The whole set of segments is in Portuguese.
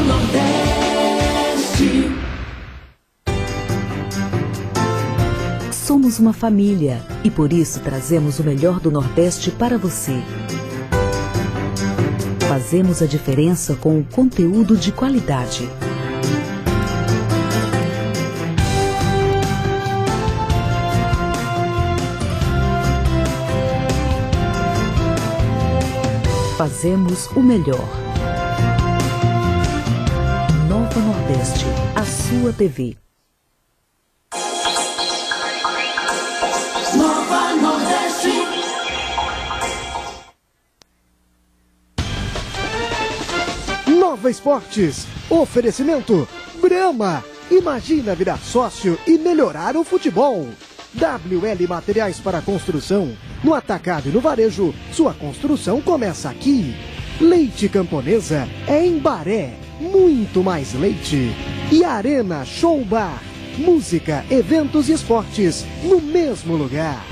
Nordeste. Somos uma família e por isso trazemos o melhor do Nordeste para você. Fazemos a diferença com o conteúdo de qualidade. Fazemos o melhor. Nova Nordeste, a sua TV. Nova Nordeste. Nova Esportes. Oferecimento Brahma. Imagina virar sócio e melhorar o futebol. WL Materiais para Construção. No atacado e no varejo, sua construção começa aqui. Leite Camponesa é em Baré. Muito mais leite. E Arena Show Bar. Música, eventos e esportes no mesmo lugar.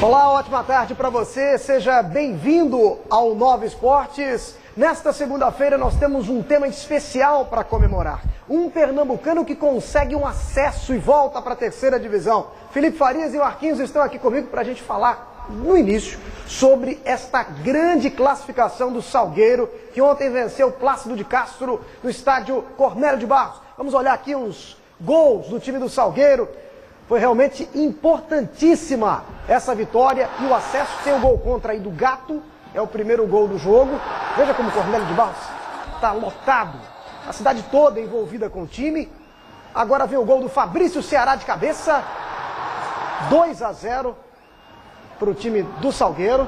Olá, ótima tarde para você, seja bem-vindo ao Nova Esportes. Nesta segunda-feira nós temos um tema especial para comemorar. Um pernambucano que consegue um acesso e volta para a terceira divisão. Felipe Farias e Marquinhos estão aqui comigo para a gente falar no início sobre esta grande classificação do Salgueiro, que ontem venceu o Plácido de Castro no estádio Cornélio de Barros. Vamos olhar aqui uns gols do time do Salgueiro. Foi realmente importantíssima essa vitória e o acesso. Tem o gol contra aí do Gato, é o primeiro gol do jogo. Veja como o Cornélio de Barros está lotado, a cidade toda envolvida com o time. Agora vem o gol do Fabrício Ceará de cabeça, 2-0 para o time do Salgueiro.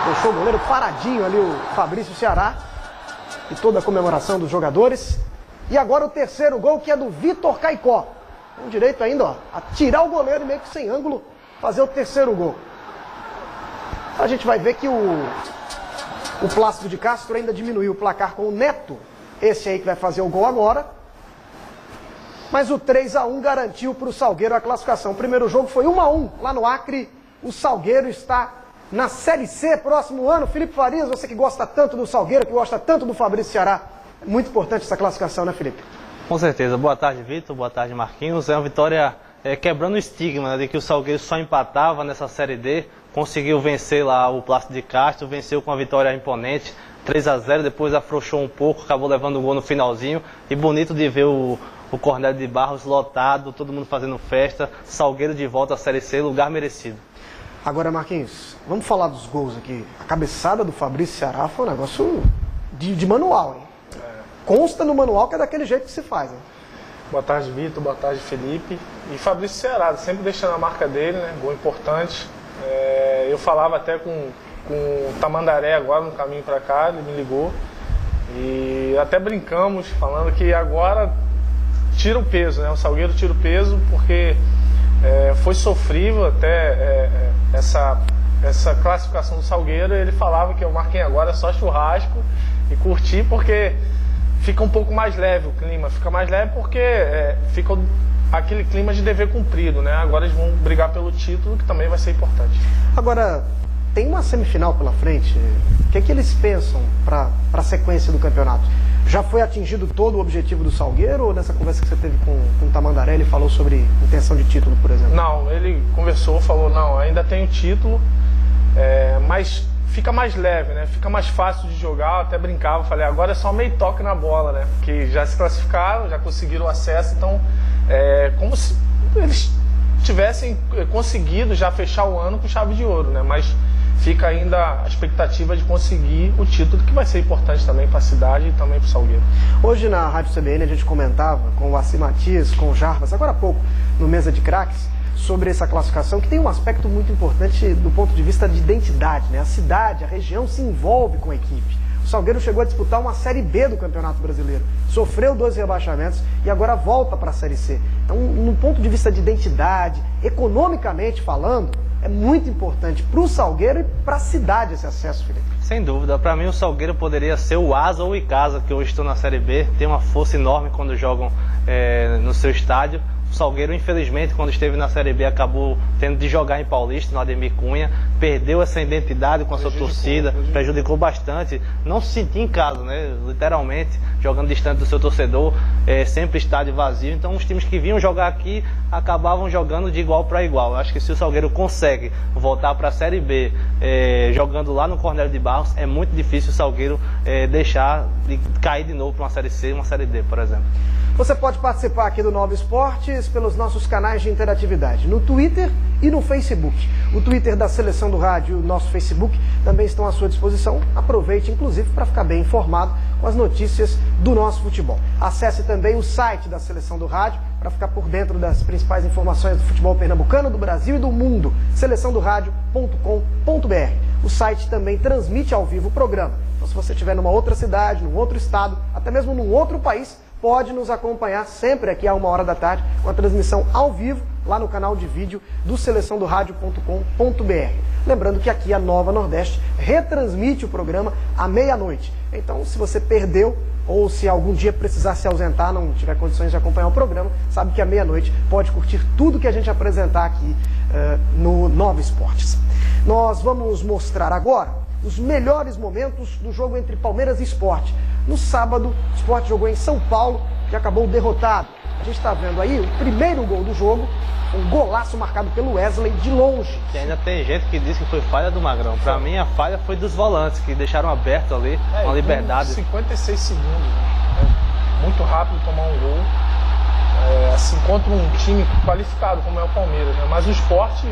Deixou o goleiro paradinho ali, o Fabrício Ceará, e toda a comemoração dos jogadores. E agora o terceiro gol, que é do Vitor Caicó. Tem direito ainda, ó, a tirar o goleiro meio que sem ângulo, fazer o terceiro gol. A gente vai ver que o Plácido de Castro ainda diminuiu o placar com o Neto, esse aí que vai fazer o gol agora. Mas o 3-1 garantiu para o Salgueiro a classificação. O primeiro jogo foi 1-1 lá no Acre. O Salgueiro está na Série C próximo ano. Felipe Farias, você que gosta tanto do Salgueiro, que gosta tanto do Fabrício Ceará, é muito importante essa classificação, né, Felipe? Com certeza. Boa tarde, Vitor. Boa tarde, Marquinhos. É uma vitória quebrando o estigma, né, de que o Salgueiro só empatava nessa Série D. Conseguiu vencer lá o Plácido de Castro, venceu com uma vitória imponente, 3-0, depois afrouxou um pouco, acabou levando o gol no finalzinho. E bonito de ver o Cornélio de Barros lotado, todo mundo fazendo festa. Salgueiro de volta à Série C, lugar merecido. Agora, Marquinhos, vamos falar dos gols aqui. A cabeçada do Fabrício Ceará foi um negócio de manual, hein? Consta no manual que é daquele jeito que se faz, hein? Boa tarde, Vitor. Boa tarde, Felipe. E Fabrício Ceará, sempre deixando a marca dele, né? Gol importante. Eu falava até com o Tamandaré agora no caminho para cá, ele me ligou. E até brincamos, falando que agora tira o peso, né? O Salgueiro tira o peso porque foi sofrível até essa classificação do Salgueiro. Ele falava que o Marquinhos agora é só churrasco e curtir, porque fica um pouco mais leve o clima, fica mais leve porque fica aquele clima de dever cumprido, né? Agora eles vão brigar pelo título, que também vai ser importante. Agora, tem uma semifinal pela frente, o que é que eles pensam para a sequência do campeonato? Já foi atingido todo o objetivo do Salgueiro, ou nessa conversa que você teve com o Tamandaré, ele falou sobre intenção de título, por exemplo? Não, ele conversou, falou, não, ainda tem o título, mas fica mais leve, né? Fica mais fácil de jogar. Eu até brincava, falei, agora é só meio toque na bola, né? Porque já se classificaram, já conseguiram o acesso, então como se eles tivessem conseguido já fechar o ano com chave de ouro, né? Mas fica ainda a expectativa de conseguir o título, que vai ser importante também para a cidade e também para o Salgueiro. Hoje na Rádio CBN a gente comentava com o Assi Matias, com o Jarbas, agora há pouco no Mesa de Craques, sobre essa classificação, que tem um aspecto muito importante do ponto de vista de identidade, né? A cidade, a região se envolve com a equipe. O Salgueiro chegou a disputar uma Série B do Campeonato Brasileiro, sofreu 2 rebaixamentos e agora volta para a Série C. Então, no ponto de vista de identidade, economicamente falando, é muito importante para o Salgueiro e para a cidade esse acesso, Felipe. Sem dúvida, para mim o Salgueiro poderia ser o Asa ou o Icasa, que hoje estão na Série B, tem uma força enorme quando jogam no seu estádio. O Salgueiro, infelizmente, quando esteve na Série B, acabou tendo de jogar em Paulista, no Ademir Cunha, perdeu essa identidade com a sua torcida, prejudicou bastante, não se sentia em casa, né? Literalmente, jogando distante do seu torcedor, sempre estádio vazio. Então, os times que vinham jogar aqui acabavam jogando de igual para igual. Eu acho que se o Salgueiro consegue voltar para a Série B, jogando lá no Cornélio de Barros, é muito difícil o Salgueiro deixar de cair de novo para uma Série C e uma Série D, por exemplo. Você pode participar aqui do Nova Esportes pelos nossos canais de interatividade, no Twitter e no Facebook. O Twitter da Seleção do Rádio e o nosso Facebook também estão à sua disposição. Aproveite, inclusive, para ficar bem informado com as notícias do nosso futebol. Acesse também o site da Seleção do Rádio para ficar por dentro das principais informações do futebol pernambucano, do Brasil e do mundo. seleçãodoradio.com.br. O site também transmite ao vivo o programa. Então, se você estiver numa outra cidade, num outro estado, até mesmo num outro país, pode nos acompanhar sempre aqui à 1h da tarde com a transmissão ao vivo lá no canal de vídeo do seleçãodoradio.com.br. Lembrando que aqui a Nova Nordeste retransmite o programa à meia-noite. Então, se você perdeu ou se algum dia precisar se ausentar, não tiver condições de acompanhar o programa, sabe que à meia-noite pode curtir tudo que a gente apresentar aqui no Nova Esportes. Nós vamos mostrar agora os melhores momentos do jogo entre Palmeiras e Sport. No sábado, o Sport jogou em São Paulo e acabou derrotado. A gente está vendo aí o primeiro gol do jogo, um golaço marcado pelo Wesley de longe. E ainda tem gente que diz que foi falha do Magrão. Para mim, a falha foi dos volantes, que deixaram aberto ali, uma liberdade. 56 segundos, né? Muito rápido tomar um gol. Assim, contra um time qualificado como é o Palmeiras, né? Mas o Sport,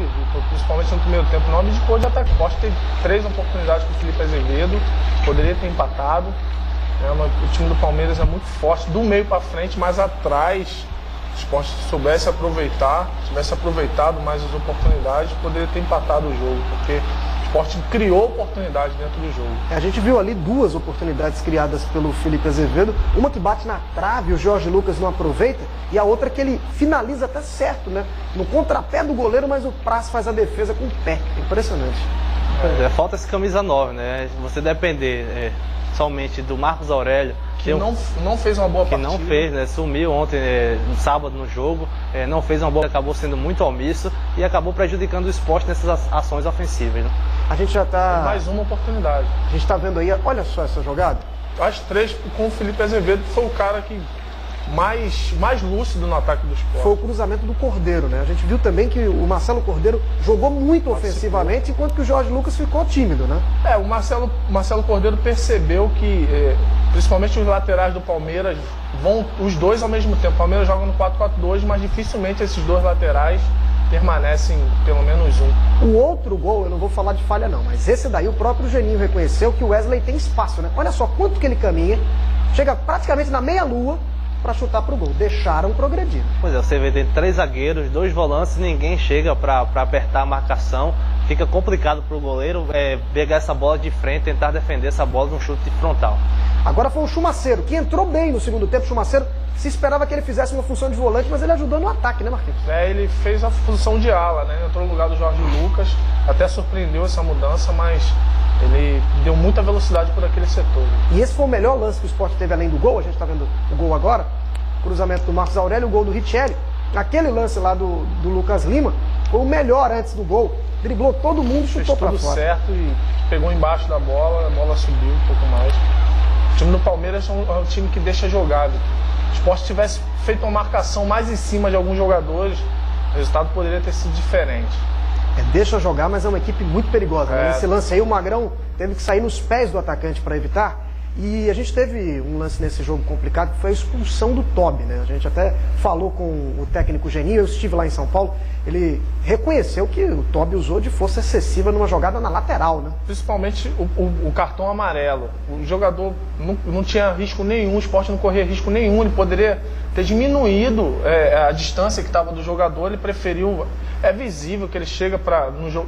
principalmente no primeiro tempo, não abdicou de ataque. O Sport teve 3 oportunidades com o Felipe Azevedo, poderia ter empatado. O time do Palmeiras é muito forte, do meio para frente, mas atrás, se o Sport soubesse aproveitar, tivesse aproveitado mais as oportunidades, poderia ter empatado o jogo, porque o Sport criou oportunidade dentro do jogo. A gente viu ali 2 oportunidades criadas pelo Felipe Azevedo, uma que bate na trave, o Jorge Lucas não aproveita, e a outra que ele finaliza até certo, né? No contrapé do goleiro, mas o Praz faz a defesa com o pé. Impressionante. Pois é, falta esse camisa 9, né? Você depender somente do Marcos Aurélio, que não fez uma boa partida. Que não fez, né? Sumiu ontem, no sábado, no jogo, não fez uma boa, acabou sendo muito omisso e acabou prejudicando o Sport nessas ações ofensivas, né? A gente já tá... Mais uma oportunidade. A gente tá vendo aí, olha só essa jogada. As 3 com o Felipe Azevedo, que foi o cara que mais lúcido no ataque do Sport. Foi o cruzamento do Cordeiro, né? A gente viu também que o Marcelo Cordeiro jogou muito ofensivamente, enquanto que o Jorge Lucas ficou tímido, né? O Marcelo Cordeiro percebeu que, principalmente os laterais do Palmeiras, vão os dois ao mesmo tempo. O Palmeiras joga no 4-4-2, mas dificilmente esses 2 laterais permanecem pelo menos um. O outro gol, eu não vou falar de falha não, mas esse daí o próprio Geninho reconheceu que o Wesley tem espaço, né? Olha só quanto que ele caminha, chega praticamente na meia-lua para chutar pro gol. Deixaram progredir. Pois é, você vê, tem 3 zagueiros, 2 volantes, ninguém chega para apertar a marcação. Fica complicado pro goleiro pegar essa bola de frente, tentar defender essa bola num chute frontal. Agora foi o Chumaceiro, que entrou bem no segundo tempo. O Chumaceiro se esperava que ele fizesse uma função de volante, mas ele ajudou no ataque, né, Marquinhos? Ele fez a função de ala, né? Entrou no lugar do Jorge Lucas, até surpreendeu essa mudança, mas ele deu muita velocidade por aquele setor. E esse foi o melhor lance que o Sport teve além do gol. A gente está vendo o gol agora, cruzamento do Marcos Aurélio, o gol do Richelli. Aquele lance lá do Lucas Lima foi o melhor antes do gol. Driblou todo mundo e chutou para fora. Fez tudo certo e pegou embaixo da bola, a bola subiu um pouco mais. O time do Palmeiras é um time que deixa jogar. Se o Sport tivesse feito uma marcação mais em cima de alguns jogadores, o resultado poderia ter sido diferente. Deixa jogar, mas é uma equipe muito perigosa. Né? Nesse lance aí, o Magrão teve que sair nos pés do atacante para evitar. E a gente teve um lance nesse jogo complicado, que foi a expulsão do Tobi, né? A gente até falou com o técnico Geninho, eu estive lá em São Paulo, ele reconheceu que o Tobi usou de força excessiva numa jogada na lateral, né? Principalmente o cartão amarelo. O jogador não tinha risco nenhum, o Sport não corria risco nenhum, ele poderia ter diminuído a distância que estava do jogador, ele preferiu... É visível que ele chega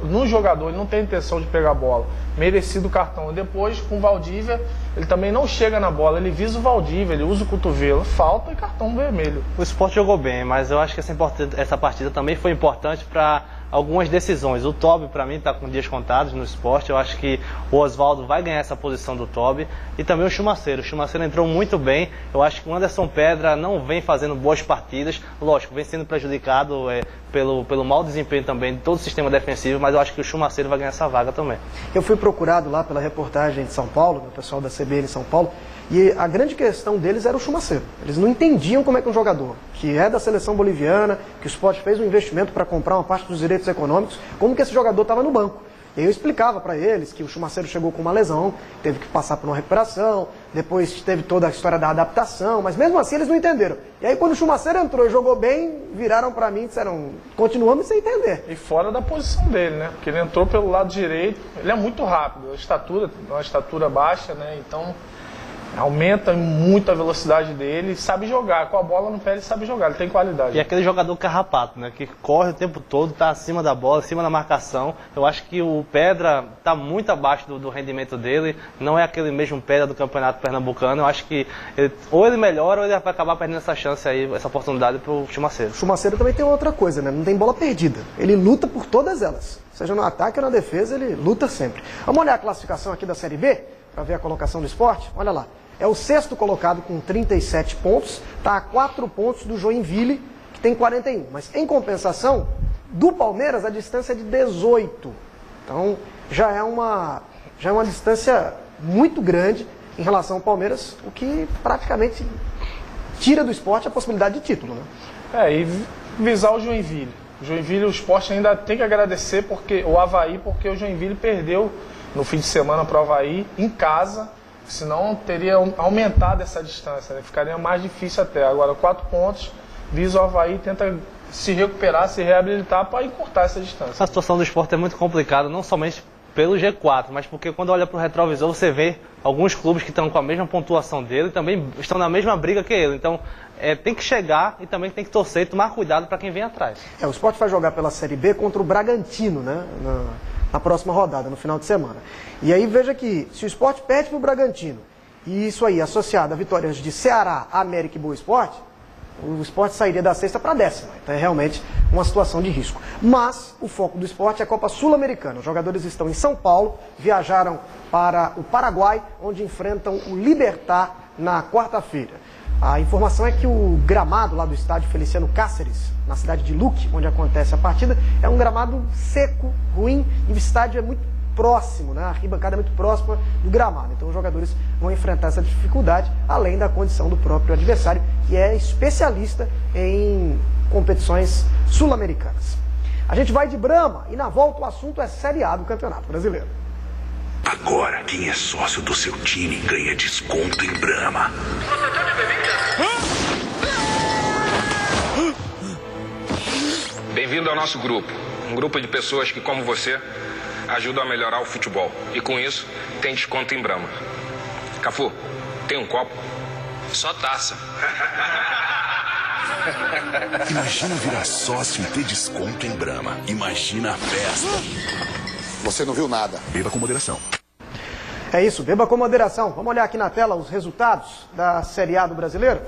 no jogador, ele não tem intenção de pegar a bola. Merecido o cartão. E depois, com o Valdívia, ele também não chega na bola, ele visa o Valdívia, ele usa o cotovelo, falta e cartão vermelho. O Sport jogou bem, mas eu acho que essa partida também foi importante para algumas decisões. O Toby, para mim, está com dias contados no esporte. Eu acho que o Oswaldo vai ganhar essa posição do Toby. E também o Chumaceiro. O Chumaceiro entrou muito bem. Eu acho que o Anderson Pedra não vem fazendo boas partidas. Lógico, vem sendo prejudicado pelo mau desempenho também de todo o sistema defensivo, mas eu acho que o Chumaceiro vai ganhar essa vaga também. Eu fui procurado lá pela reportagem de São Paulo, do pessoal da CBN em São Paulo, e a grande questão deles era o Chumaceiro. Eles não entendiam como é que um jogador que é da seleção boliviana, que o Sport fez um investimento para comprar uma parte dos direitos econômicos, como que esse jogador estava no banco. E eu explicava para eles que o Chumaceiro chegou com uma lesão, teve que passar por uma recuperação, depois teve toda a história da adaptação, mas mesmo assim eles não entenderam. E aí quando o Chumaceiro entrou e jogou bem, viraram para mim e disseram, continuamos sem entender. E fora da posição dele, né? Porque ele entrou pelo lado direito, ele é muito rápido, uma estatura baixa, né? Então aumenta muito a velocidade dele, sabe jogar, com a bola no pé ele sabe jogar, ele tem qualidade. E aquele jogador carrapato, né, que corre o tempo todo, está acima da bola, acima da marcação. Eu acho que o Pedra está muito abaixo do rendimento dele, não é aquele mesmo Pedra do Campeonato Pernambucano. Eu acho que ou ele melhora ou ele vai acabar perdendo essa chance aí, essa oportunidade para o Chumaceiro. O Chumaceiro também tem outra coisa, né, não tem bola perdida, ele luta por todas elas, seja no ataque ou na defesa, ele luta sempre. Vamos olhar a classificação aqui da Série B, para ver a colocação do Sport, olha lá. É o 6º colocado com 37 pontos, está a 4 pontos do Joinville, que tem 41. Mas, em compensação, do Palmeiras, a distância é de 18. Então, já é uma distância muito grande em relação ao Palmeiras, o que praticamente tira do Sport a possibilidade de título, né? E visar o Joinville. O Joinville, o Sport ainda tem que agradecer o Avaí, porque o Joinville perdeu no fim de semana para o Avaí, em casa. Senão teria aumentado essa distância, né? Ficaria mais difícil até. Agora 4 pontos, visa o Avaí, tenta se recuperar, se reabilitar para encurtar essa distância. A situação do Sport é muito complicada, não somente pelo G4, mas porque quando olha para o retrovisor você vê alguns clubes que estão com a mesma pontuação dele, também estão na mesma briga que ele. Então tem que chegar e também tem que torcer e tomar cuidado para quem vem atrás. O Sport vai jogar pela Série B contra o Bragantino, né? Na próxima rodada, no final de semana. E aí veja que se o Sport perde para o Bragantino, e isso aí associado a vitórias de Ceará, América e Boa Esporte, o Sport sairia da 6ª para a 10ª. Então é realmente uma situação de risco. Mas o foco do Sport é a Copa Sul-Americana. Os jogadores estão em São Paulo, viajaram para o Paraguai, onde enfrentam o Libertad na quarta-feira. A informação é que o gramado lá do estádio Feliciano Cáceres, na cidade de Luque, onde acontece a partida, é um gramado seco, ruim, e o estádio é muito próximo, né? A arquibancada é muito próxima do gramado. Então os jogadores vão enfrentar essa dificuldade, além da condição do próprio adversário, que é especialista em competições sul-americanas. A gente vai de Brahma e na volta o assunto é Série A do Campeonato Brasileiro. Agora, quem é sócio do seu time ganha desconto em Brahma. Bem-vindo ao nosso grupo. Um grupo de pessoas que, como você, ajudam a melhorar o futebol. E com isso, tem desconto em Brahma. Cafu, tem um copo? Só taça. Imagina virar sócio e ter desconto em Brahma. Imagina a festa. Você não viu nada. Beba com moderação. É isso, beba com moderação. Vamos olhar aqui na tela os resultados da Série A do Brasileiro.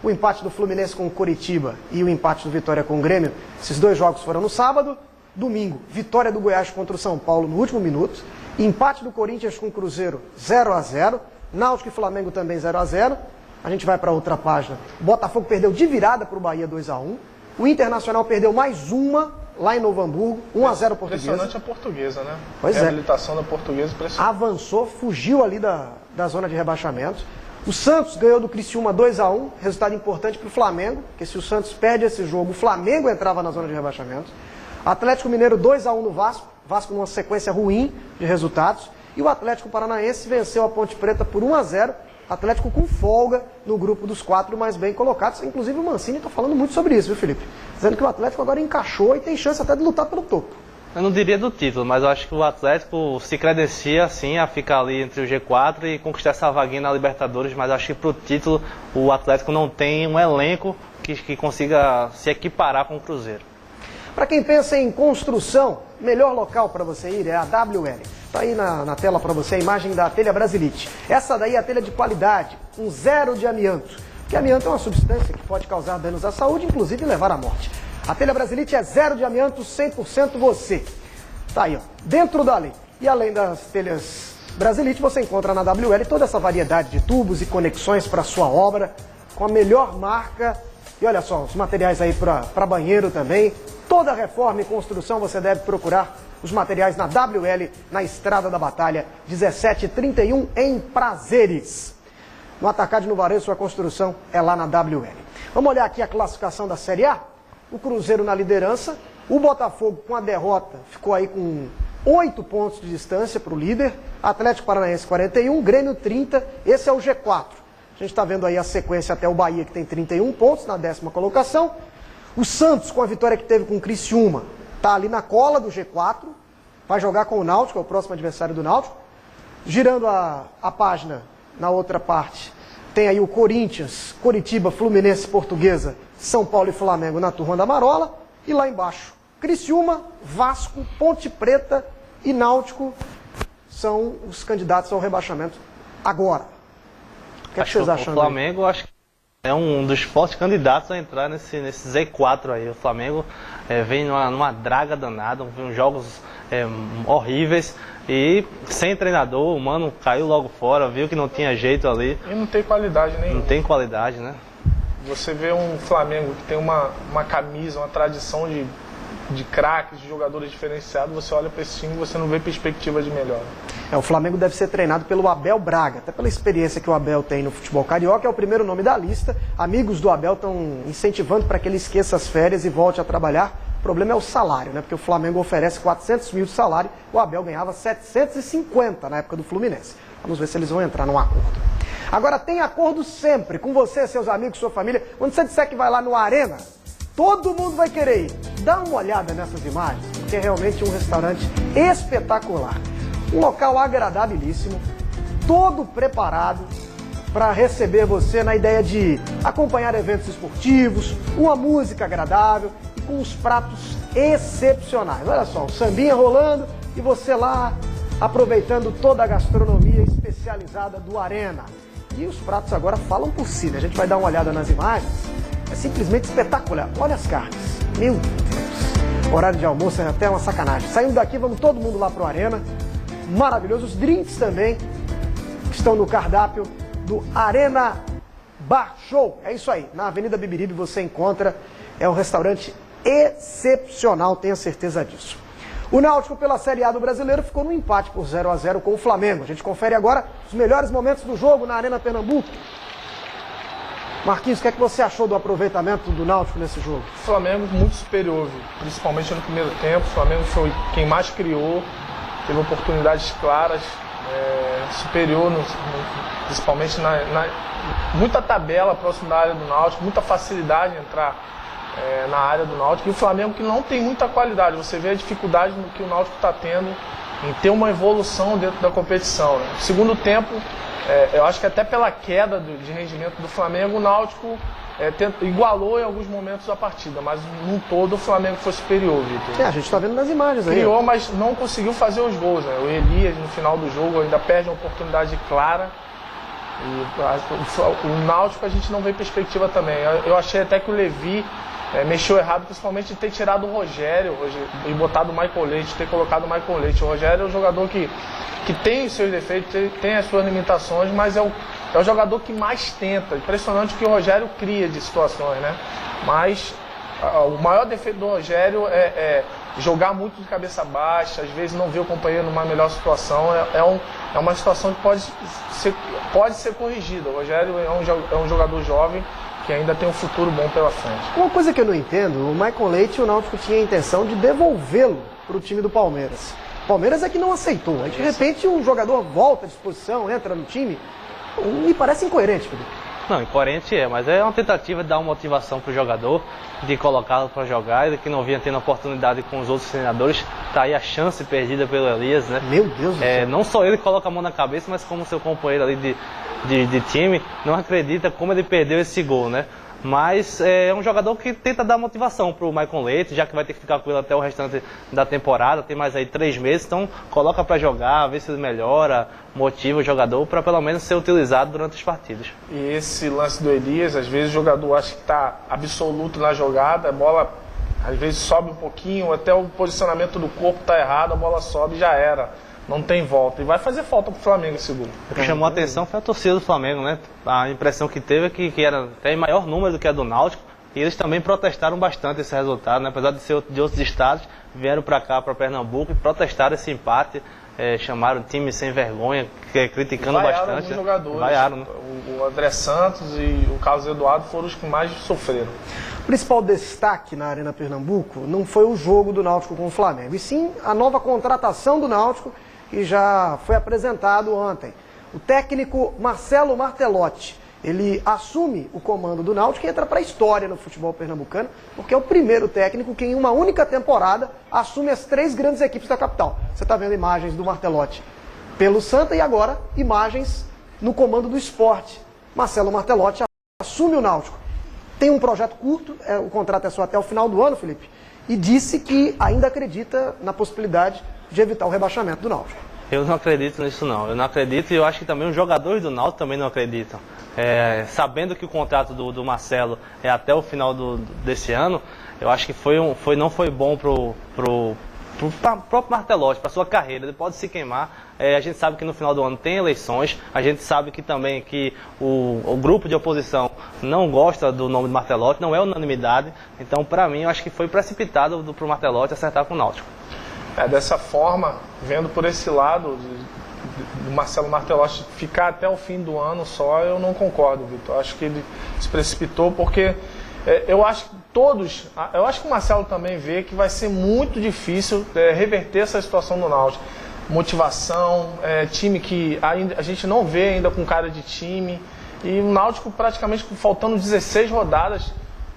O empate do Fluminense com o Coritiba e o empate do Vitória com o Grêmio. Esses dois jogos foram no sábado. Domingo, vitória do Goiás contra o São Paulo no último minuto. Empate do Corinthians com o Cruzeiro 0-0. Náutico e Flamengo também 0-0. A gente vai para outra página. O Botafogo perdeu de virada para o Bahia 2-1. O Internacional perdeu mais uma lá em Novo Hamburgo, 1-0 Portuguesa. Impressionante a Portuguesa, né? Pois é. A reabilitação da Portuguesa impressionante. Avançou, fugiu ali da zona de rebaixamento. O Santos ganhou do Criciúma 2-1, resultado importante para o Flamengo, porque se o Santos perde esse jogo, o Flamengo entrava na zona de rebaixamento. Atlético Mineiro 2-1 no Vasco, Vasco numa sequência ruim de resultados. E o Atlético Paranaense venceu a Ponte Preta por 1-0, Atlético com folga no grupo dos 4 mais bem colocados. Inclusive o Mancini está falando muito sobre isso, viu, Felipe? Dizendo que o Atlético agora encaixou e tem chance até de lutar pelo topo. Eu não diria do título, mas eu acho que o Atlético se credencia sim a ficar ali entre o G4 e conquistar essa vaguinha na Libertadores, mas eu acho que para o título o Atlético não tem um elenco que consiga se equiparar com o Cruzeiro. Para quem pensa em construção, melhor local para você ir é a WL. Está aí na tela para você a imagem da telha Brasilite. Essa daí é a telha de qualidade, com 0 de amianto. Porque amianto é uma substância que pode causar danos à saúde, inclusive levar à morte. A telha Brasilite é zero de amianto, 100% você. Tá aí, ó, dentro da lei. E além das telhas Brasilite, você encontra na WL toda essa variedade de tubos e conexões para sua obra, com a melhor marca. E olha só, os materiais aí para banheiro também. Toda reforma e construção você deve procurar os materiais na WL, na Estrada da Batalha, 1731, em Prazeres. No Atacado e no Varejo, sua construção é lá na WL. Vamos olhar aqui a classificação da Série A. O Cruzeiro na liderança. O Botafogo, com a derrota, ficou aí com 8 pontos de distância para o líder. Atlético Paranaense 41, Grêmio 30. Esse é o G4. A gente está vendo aí a sequência até o Bahia, que tem 31 pontos na 10ª colocação. O Santos, com a vitória que teve com o Criciúma, está ali na cola do G4. Vai jogar com o Náutico, é o próximo adversário do Náutico. Girando a página, na outra parte, tem aí o Corinthians, Coritiba, Fluminense, Portuguesa, São Paulo e Flamengo na turma da Marola. E lá embaixo, Criciúma, Vasco, Ponte Preta e Náutico são os candidatos ao rebaixamento agora. O que, é que vocês acham? O Flamengo, acho que é um dos fortes candidatos a entrar nesse Z4 aí. O Flamengo vem numa draga danada, uns jogos horríveis e sem treinador. O Mano caiu logo fora, viu que não tinha jeito ali. E não tem qualidade nenhuma. Não tem qualidade, né? Você vê um Flamengo que tem uma camisa, uma tradição de craques, de jogadores diferenciados, você olha para esse time e você não vê perspectiva de melhora. O Flamengo deve ser treinado pelo Abel Braga, até pela experiência que o Abel tem no futebol carioca, é o primeiro nome da lista. Amigos do Abel estão incentivando para que ele esqueça as férias e volte a trabalhar. O problema é o salário, né? Porque o Flamengo oferece 400 mil de salário, o Abel ganhava 750 na época do Fluminense. Vamos ver se eles vão entrar num acordo. Agora tem acordo sempre com você, seus amigos, sua família. Quando você disser que vai lá no Arena, todo mundo vai querer ir. Dá uma olhada nessas imagens, porque é realmente um restaurante espetacular. Um local agradabilíssimo, todo preparado para receber você na ideia de acompanhar eventos esportivos, uma música agradável e com uns pratos excepcionais. Olha só, o sambinha rolando e você lá aproveitando toda a gastronomia especializada do Arena. E os pratos agora falam por si, né? A gente vai dar uma olhada nas imagens. É simplesmente espetacular. Olha as carnes. Meu Deus. Horário de almoço é até uma sacanagem. Saindo daqui, vamos todo mundo lá pro Arena. Maravilhoso. Os drinks também que estão no cardápio do Arena Bar Show. É isso aí. Na Avenida Bibiribe você encontra. É um restaurante excepcional, tenha certeza disso. O Náutico, pela Série A do Brasileiro, ficou no empate por 0-0 com o Flamengo. A gente confere agora os melhores momentos do jogo na Arena Pernambuco. Marquinhos, o que é que você achou do aproveitamento do Náutico nesse jogo? O Flamengo muito superior, principalmente no primeiro tempo. O Flamengo foi quem mais criou, teve oportunidades claras, superior, principalmente muita tabela próximo da área do Náutico, muita facilidade de entrar na área do Náutico. E o Flamengo que não tem muita qualidade. Você vê a dificuldade no que o Náutico está tendo em ter uma evolução dentro da competição. Né? No segundo tempo, eu acho que até pela queda de rendimento do Flamengo, o Náutico igualou em alguns momentos a partida, mas num todo o Flamengo foi superior, Vitor. A gente está vendo nas imagens aí. Criou, mas não conseguiu fazer os gols. Né? O Elias, no final do jogo, ainda perde uma oportunidade clara. E o Náutico a gente não vê perspectiva também. Eu achei até que o Levi mexeu errado, principalmente de ter tirado o Rogério e botado o Michael Leite, ter colocado o Michael Leite. O Rogério é um jogador que tem os seus defeitos, tem as suas limitações, mas é o jogador que mais tenta. Impressionante o que o Rogério cria de situações, né? Mas o maior defeito do Rogério é jogar muito de cabeça baixa, às vezes não ver o companheiro numa melhor situação. É uma situação que pode ser corrigida. O Rogério é um jogador jovem que ainda tem um futuro bom pela frente. Uma coisa que eu não entendo, o Michael Leite, o Náutico tinha a intenção de devolvê-lo para o time do Palmeiras. O Palmeiras é que não aceitou. Aí, de repente, um jogador volta à disposição, entra no time. Me parece incoerente, Felipe. Não, incoerente mas é uma tentativa de dar uma motivação para o jogador, de colocá-lo para jogar, e que não vinha tendo oportunidade com os outros treinadores. Tá aí a chance perdida pelo Elias, né? Meu Deus do céu. Não só ele coloca a mão na cabeça, mas como seu companheiro ali de time, não acredita como ele perdeu esse gol, né? Mas é um jogador que tenta dar motivação para o Michael Leite, já que vai ter que ficar com ele até o restante da temporada, tem mais aí 3 meses, então coloca para jogar, vê se ele melhora, motiva o jogador para pelo menos ser utilizado durante os partidos. E esse lance do Elias, às vezes o jogador acha que está absoluto na jogada, a bola Às vezes sobe um pouquinho, até o posicionamento do corpo tá errado, a bola sobe e já era. Não tem volta. E vai fazer falta pro Flamengo esse gol. O que chamou a atenção foi a torcida do Flamengo, né? A impressão que teve é que era até em maior número do que a do Náutico. E eles também protestaram bastante esse resultado, né? Apesar de ser de outros estados, vieram para cá, para Pernambuco, e protestaram esse empate. Chamaram o time sem vergonha, criticando bastante. Os jogadores. Vaiaram, né? O André Santos e o Carlos Eduardo foram os que mais sofreram. O principal destaque na Arena Pernambuco não foi o jogo do Náutico com o Flamengo, e sim a nova contratação do Náutico, que já foi apresentado ontem. O técnico Marcelo Martelotti, ele assume o comando do Náutico e entra para a história no futebol pernambucano, porque é o primeiro técnico que em uma única temporada assume as 3 grandes equipes da capital. Você está vendo imagens do Martelotti pelo Santa e agora imagens no comando do Sport. Marcelo Martelotti assume o Náutico. Tem um projeto curto, o contrato é só até o final do ano, Felipe, e disse que ainda acredita na possibilidade de evitar o rebaixamento do Náutico. Eu não acredito nisso não, eu não acredito, e eu acho que também os jogadores do Náutico também não acreditam. Sabendo que o contrato do Marcelo é até o final desse ano, eu acho que não foi bom pro próprio Martelotti, para sua carreira. Ele pode se queimar. A gente sabe que no final do ano tem eleições, a gente sabe que também que o grupo de oposição não gosta do nome do Martelotti, não é unanimidade. Então, para mim, eu acho que foi precipitado pro Martelotti acertar com o Náutico. Dessa forma, vendo por esse lado do Marcelo Martelotti ficar até o fim do ano só, eu não concordo, Vitor. Acho que ele se precipitou porque eu acho que o Marcelo também vê que vai ser muito difícil reverter essa situação do Náutico. Motivação, time que a gente não vê ainda com cara de time, e o Náutico praticamente faltando 16 rodadas,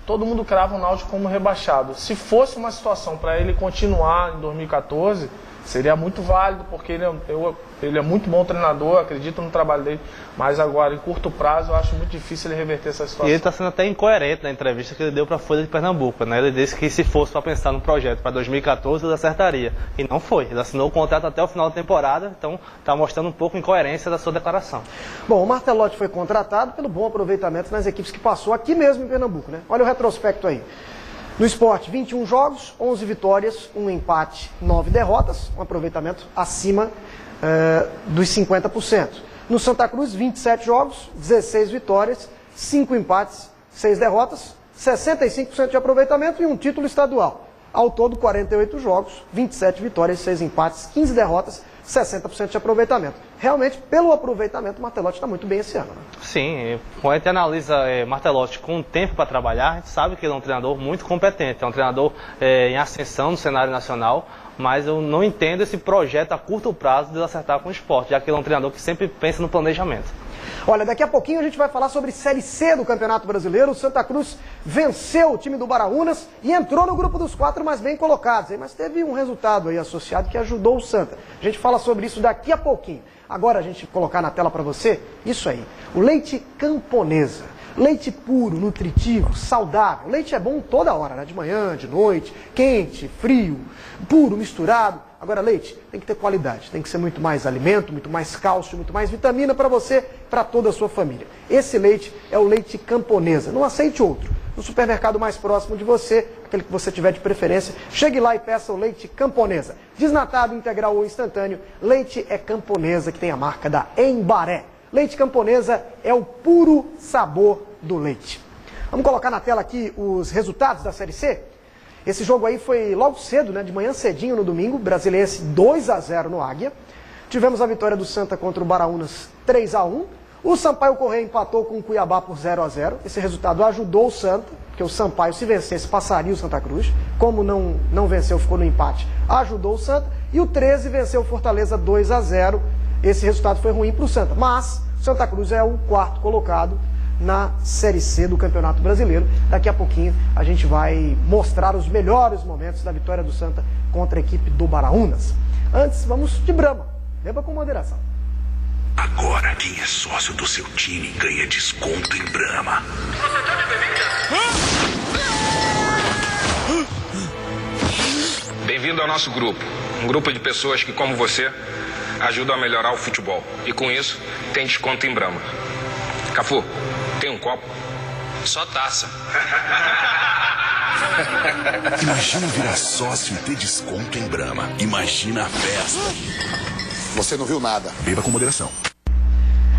todo mundo crava o Náutico como rebaixado. Se fosse uma situação para ele continuar em 2014, seria muito válido, porque ele é muito bom treinador, acredito no trabalho dele, mas agora, em curto prazo, eu acho muito difícil ele reverter essa situação. E ele está sendo até incoerente na entrevista que ele deu para a Folha de Pernambuco, né? Ele disse que se fosse para pensar no projeto para 2014, ele acertaria. E não foi. Ele assinou o contrato até o final da temporada, então está mostrando um pouco a incoerência da sua declaração. Bom, o Martelotti foi contratado pelo bom aproveitamento nas equipes que passou aqui mesmo em Pernambuco, né? Olha o retrospecto aí. No Sport, 21 jogos, 11 vitórias, 1 empate, 9 derrotas, um aproveitamento acima dos 50%. No Santa Cruz, 27 jogos, 16 vitórias, 5 empates, 6 derrotas, 65% de aproveitamento e um título estadual. Ao todo, 48 jogos, 27 vitórias, 6 empates, 15 derrotas, 60% de aproveitamento. Realmente, pelo aproveitamento, o Martelotti está muito bem esse ano, né? Sim, quando a gente analisa Martelotti com tempo para trabalhar, a gente sabe que ele é um treinador muito competente, é um treinador em ascensão no cenário nacional, mas eu não entendo esse projeto a curto prazo de acertar com o Sport, já que ele é um treinador que sempre pensa no planejamento. Olha, daqui a pouquinho a gente vai falar sobre Série C do Campeonato Brasileiro. O Santa Cruz venceu o time do Baraunas e entrou no grupo dos 4 mais bem colocados. Mas teve um resultado aí associado que ajudou o Santa. A gente fala sobre isso daqui a pouquinho. Agora a gente colocar na tela para você, isso aí, o leite Camponesa. Leite puro, nutritivo, saudável. Leite é bom toda hora, né? De manhã, de noite, quente, frio, puro, misturado. Agora, leite tem que ter qualidade, tem que ser muito mais alimento, muito mais cálcio, muito mais vitamina para você, para toda a sua família. Esse leite é o leite Camponesa. Não aceite outro. No supermercado mais próximo de você, aquele que você tiver de preferência, chegue lá e peça o leite Camponesa. Desnatado, integral ou instantâneo, leite é Camponesa, que tem a marca da Embaré. Leite Camponesa é o puro sabor do leite. Vamos colocar na tela aqui os resultados da Série C? Esse jogo aí foi logo cedo, né? De manhã cedinho no domingo, Brasiliense 2-0 no Águia. Tivemos a vitória do Santa contra o Baraunas 3-1. O Sampaio Corrêa empatou com o Cuiabá por 0-0. Esse resultado ajudou o Santa, porque o Sampaio, se vencesse, passaria o Santa Cruz. Como não venceu, ficou no empate, ajudou o Santa. E o 13 venceu o Fortaleza 2-0. Esse resultado foi ruim para o Santa, mas Santa Cruz é o 4º colocado na Série C do Campeonato Brasileiro. Daqui a pouquinho a gente vai mostrar os melhores momentos da vitória do Santa contra a equipe do Baraunas. Antes, vamos de Brahma. Beba com moderação. Agora, quem é sócio do seu time ganha desconto em Brahma. Bem-vindo ao nosso grupo. Um grupo de pessoas que, como você, ajudam a melhorar o futebol. E com isso, tem desconto em Brahma. Cafu, tem um copo? Só taça. Imagina virar sócio e ter desconto em Brahma. Imagina a festa. Você não viu nada. Beba com moderação.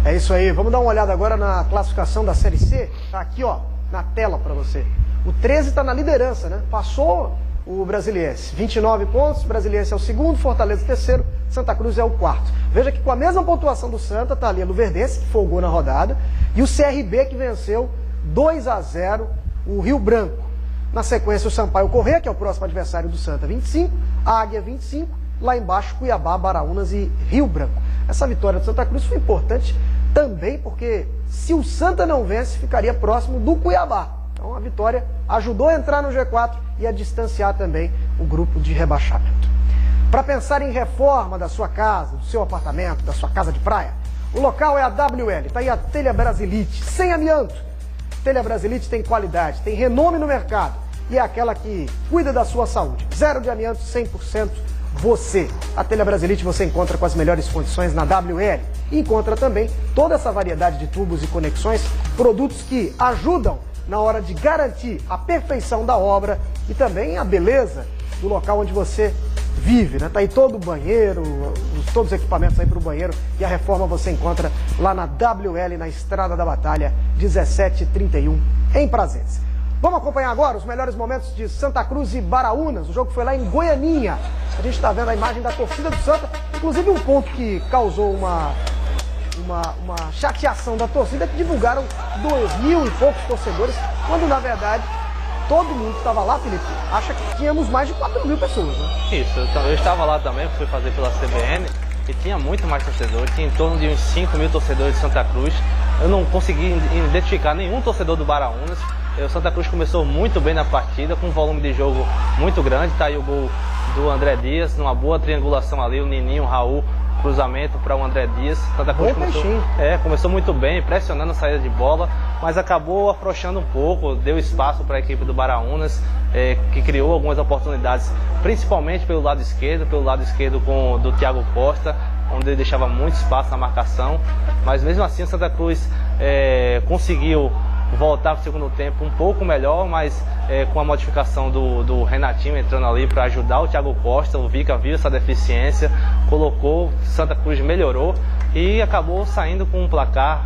É isso aí, vamos dar uma olhada agora na classificação da Série C. Tá aqui, ó, na tela para você. O 13 está na liderança, né? Passou o Brasiliense. 29 pontos, Brasiliense é o segundo, Fortaleza terceiro, Santa Cruz é o quarto. Veja que com a mesma pontuação do Santa, tá ali a Luverdense, que folgou na rodada, e o CRB que venceu 2-0 o Rio Branco. Na sequência, o Sampaio Corrêa, que é o próximo adversário do Santa, 25, Águia 25, lá embaixo Cuiabá, Baraunas e Rio Branco. Essa vitória do Santa Cruz foi importante também porque se o Santa não vence, ficaria próximo do Cuiabá. Então a vitória ajudou a entrar no G4 e a distanciar também o grupo de rebaixamento. Para pensar em reforma da sua casa, do seu apartamento, da sua casa de praia, o local é a WL, está aí a Telha Brasilite, sem amianto. Telha Brasilite tem qualidade, tem renome no mercado e é aquela que cuida da sua saúde. Zero de amianto, 100% você. A Telha Brasilite você encontra com as melhores condições na WL. E encontra também toda essa variedade de tubos e conexões, produtos que ajudam na hora de garantir a perfeição da obra e também a beleza do local onde você vive, né? Tá aí todo o banheiro, todos os equipamentos aí para o banheiro e a reforma você encontra lá na WL, na Estrada da Batalha, 1731, em Prazeres. Vamos acompanhar agora os melhores momentos de Santa Cruz e Baraunas. O jogo foi lá em Goianinha. A gente está vendo a imagem da torcida do Santa, inclusive um ponto que causou uma chateação da torcida, que divulgaram 2.000 e poucos torcedores, quando na verdade todo mundo que estava lá, Felipe, acha que tínhamos mais de 4.000 pessoas, né? Isso, eu estava lá também, fui fazer pela CBN e tinha muito mais torcedores, tinha em torno de uns 5.000 torcedores de Santa Cruz. Eu não consegui identificar nenhum torcedor do Baraunas. O Santa Cruz começou muito bem na partida, com um volume de jogo muito grande. Tá aí o gol do André Dias, numa boa triangulação ali, o Nininho, o Raul, cruzamento para o André Dias. Santa Cruz começou muito bem, pressionando a saída de bola, mas acabou afrouxando um pouco, deu espaço para a equipe do Baraunas, que criou algumas oportunidades, principalmente pelo lado esquerdo do Thiago Costa, onde ele deixava muito espaço na marcação, mas mesmo assim o Santa Cruz conseguiu voltar para o segundo tempo um pouco melhor, mas com a modificação do Renatinho entrando ali para ajudar o Thiago Costa. O Vica viu essa deficiência, colocou, Santa Cruz melhorou e acabou saindo com um placar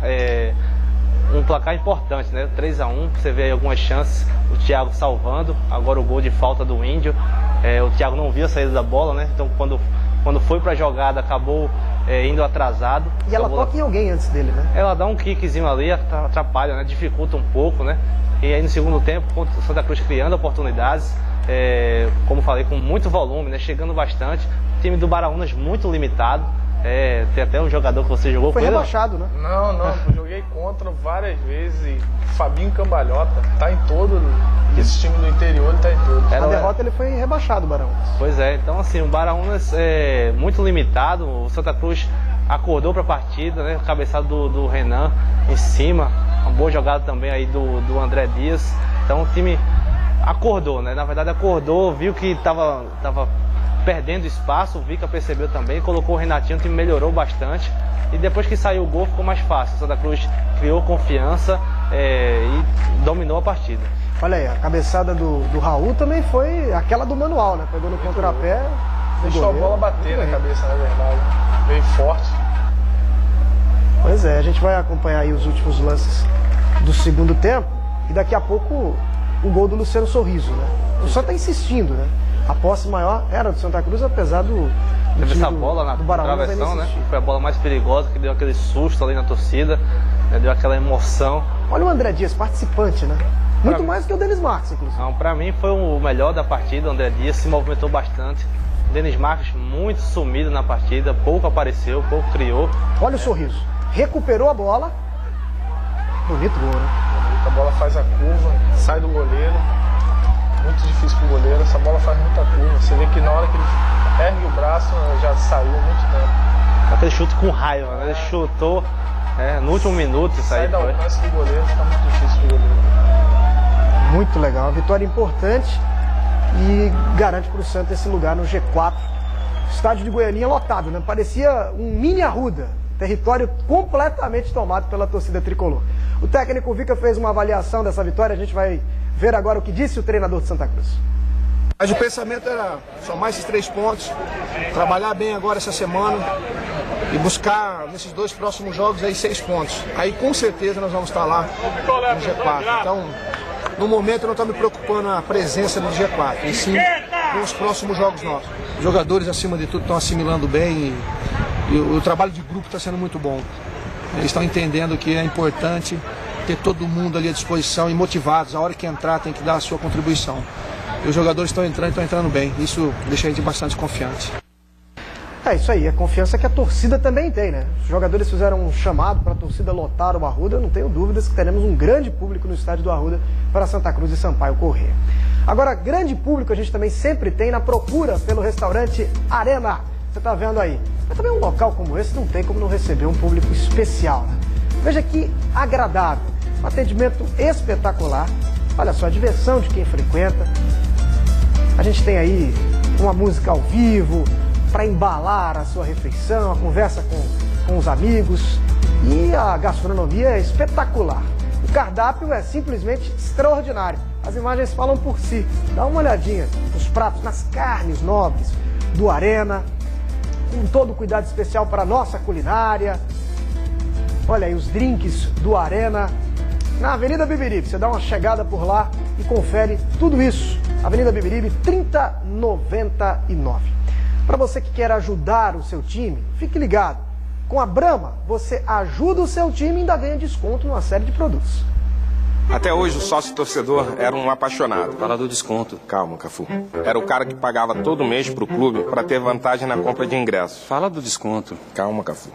importante, né? 3-1, você vê aí algumas chances, o Thiago salvando, agora o gol de falta do Índio, o Thiago não viu a saída da bola, né? Então quando foi para a jogada acabou indo atrasado. E ela toca em alguém antes dele, né? Ela dá um kickzinho ali, atrapalha, né? Dificulta um pouco, né? E aí no segundo tempo, o Santa Cruz criando oportunidades, como falei, com muito volume, né? Chegando bastante. O time do Baraunas muito limitado. Tem até um jogador que você jogou. Foi rebaixado, né? Não, eu joguei contra várias vezes. E Fabinho Cambalhota tá em todo. Esse time do interior, ele tá em todo. A derrota ele foi rebaixado, o Baraunas. Pois é, então assim, o Baraunas é muito limitado. O Santa Cruz acordou para a partida, né? Cabeçado do Renan em cima. Uma boa jogada também aí do André Dias. Então o time acordou, né? Na verdade acordou, viu que tava perdendo espaço, o Vica percebeu também, colocou o Renatinho, o time melhorou bastante. E depois que saiu o gol ficou mais fácil. O Santa Cruz criou confiança e dominou a partida. Olha aí, a cabeçada do Raul também foi aquela do manual, né? Pegou no contrapé. Deixou a bola bater na cabeça, na verdade. Veio forte. Pois é, a gente vai acompanhar aí os últimos lances do segundo tempo. E daqui a pouco o gol do Luciano Sorriso, né? O Santa tá insistindo, né? A posse maior era do Santa Cruz, apesar teve essa bola na travessão, né? Foi a bola mais perigosa, que deu aquele susto ali na torcida, né? Deu aquela emoção. Olha o André Dias, participante, né? Muito mais que o Denis Marques, inclusive. Não, pra mim foi o melhor da partida. O André Dias se movimentou bastante. O Denis Marques muito sumido na partida, pouco apareceu, pouco criou. Olha o Sorriso, recuperou a bola. Bonito gol, né? A bola faz a curva, sai do goleiro. Muito difícil pro goleiro, essa bola faz muita curva. Você vê que na hora que ele ergue o braço, já saiu há muito tempo. Aquele chute com raiva, né? Ele chutou no último minuto. Sai da alcance do goleiro, fica muito difícil pro goleiro. Muito legal, uma vitória importante e garante para o Santa esse lugar no G4. Estádio de Goianinha lotado, né? Parecia um mini Arruda, território completamente tomado pela torcida tricolor. O técnico Vica fez uma avaliação dessa vitória, a gente vai ver agora o que disse o treinador de Santa Cruz. Mas o pensamento era somar esses 3 pontos, trabalhar bem agora essa semana e buscar nesses 2 próximos jogos aí 6 pontos. Aí com certeza nós vamos estar lá no G4. Então, no momento eu não estou me preocupando a presença no G4, e sim com os próximos jogos nossos. Os jogadores, acima de tudo, estão assimilando bem e o trabalho de grupo está sendo muito bom. Eles estão entendendo que é importante ter todo mundo ali à disposição e motivados. A hora que entrar tem que dar a sua contribuição. E os jogadores estão entrando bem. Isso deixa a gente bastante confiante. É isso aí, a confiança que a torcida também tem, né? Os jogadores fizeram um chamado para a torcida lotar o Arruda. Eu não tenho dúvidas que teremos um grande público no estádio do Arruda para Santa Cruz e Sampaio Corrêa. Agora, grande público a gente também sempre tem na procura pelo restaurante Arena. Você está vendo aí. Mas também um local como esse não tem como não receber um público especial, né? Veja que agradável, um atendimento espetacular. Olha só, a diversão de quem frequenta. A gente tem aí uma música ao vivo para embalar a sua refeição, a conversa com os amigos. E a gastronomia é espetacular. O cardápio é simplesmente extraordinário. As imagens falam por si. Dá uma olhadinha nos pratos, nas carnes nobres do Arena, com todo o cuidado especial para a nossa culinária. Olha aí os drinks do Arena, na Avenida Bibiribe. Você dá uma chegada por lá e confere tudo isso. Avenida Bibiribe, 3099. Para você que quer ajudar o seu time, fique ligado. Com a Brahma, você ajuda o seu time e ainda ganha desconto numa série de produtos. Até hoje o sócio torcedor era um apaixonado. Fala do desconto. Calma, Cafu. Era o cara que pagava todo mês pro clube para ter vantagem na compra de ingressos. Fala do desconto. Calma, Cafu.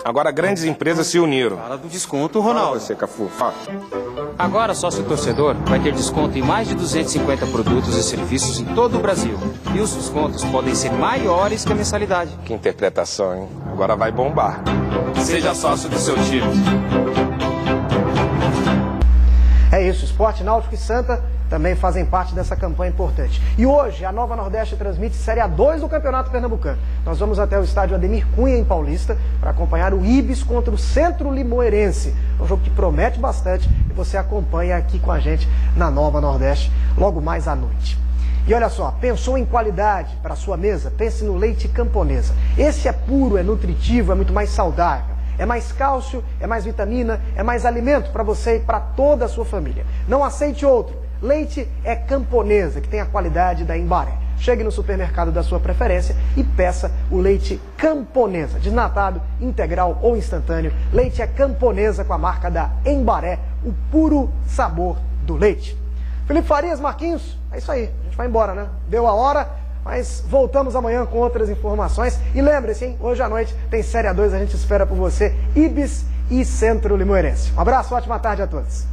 Agora grandes empresas se uniram. Fala do desconto, Ronaldo. Fala você, Cafu. Fala. Agora sócio torcedor vai ter desconto em mais de 250 produtos e serviços em todo o Brasil. E os descontos podem ser maiores que a mensalidade. Que interpretação, hein? Agora vai bombar. Seja sócio do seu time. É isso, Esporte Náutico e Santa também fazem parte dessa campanha importante. E hoje a Nova Nordeste transmite Série A2 do Campeonato Pernambucano. Nós vamos até o estádio Ademir Cunha, em Paulista, para acompanhar o Ibis contra o Centro Limoeirense. É um jogo que promete bastante e você acompanha aqui com a gente na Nova Nordeste logo mais à noite. E olha só, pensou em qualidade para a sua mesa? Pense no leite Camponesa. Esse é puro, é nutritivo, é muito mais saudável. É mais cálcio, é mais vitamina, é mais alimento para você e para toda a sua família. Não aceite outro. Leite é Camponesa, que tem a qualidade da Embaré. Chegue no supermercado da sua preferência e peça o leite Camponesa, desnatado, integral ou instantâneo. Leite é Camponesa com a marca da Embaré, o puro sabor do leite. Felipe Farias, Marquinhos, é isso aí. A gente vai embora, né? Deu a hora. Mas voltamos amanhã com outras informações. E lembre-se, hein? Hoje à noite tem Série A2, a gente espera por você, Ibis e Centro Limoeirense. Um abraço, ótima tarde a todos.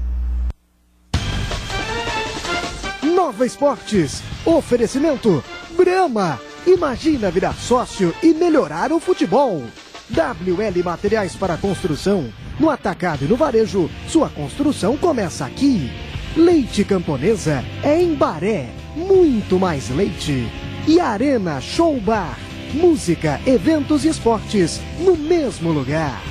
Nova Esportes, oferecimento Brahma. Imagina virar sócio e melhorar o futebol. WL Materiais para Construção. No atacado e no varejo, sua construção começa aqui. Leite Camponesa é Embaré, muito mais leite. E Arena Show Bar, música, eventos e esportes no mesmo lugar.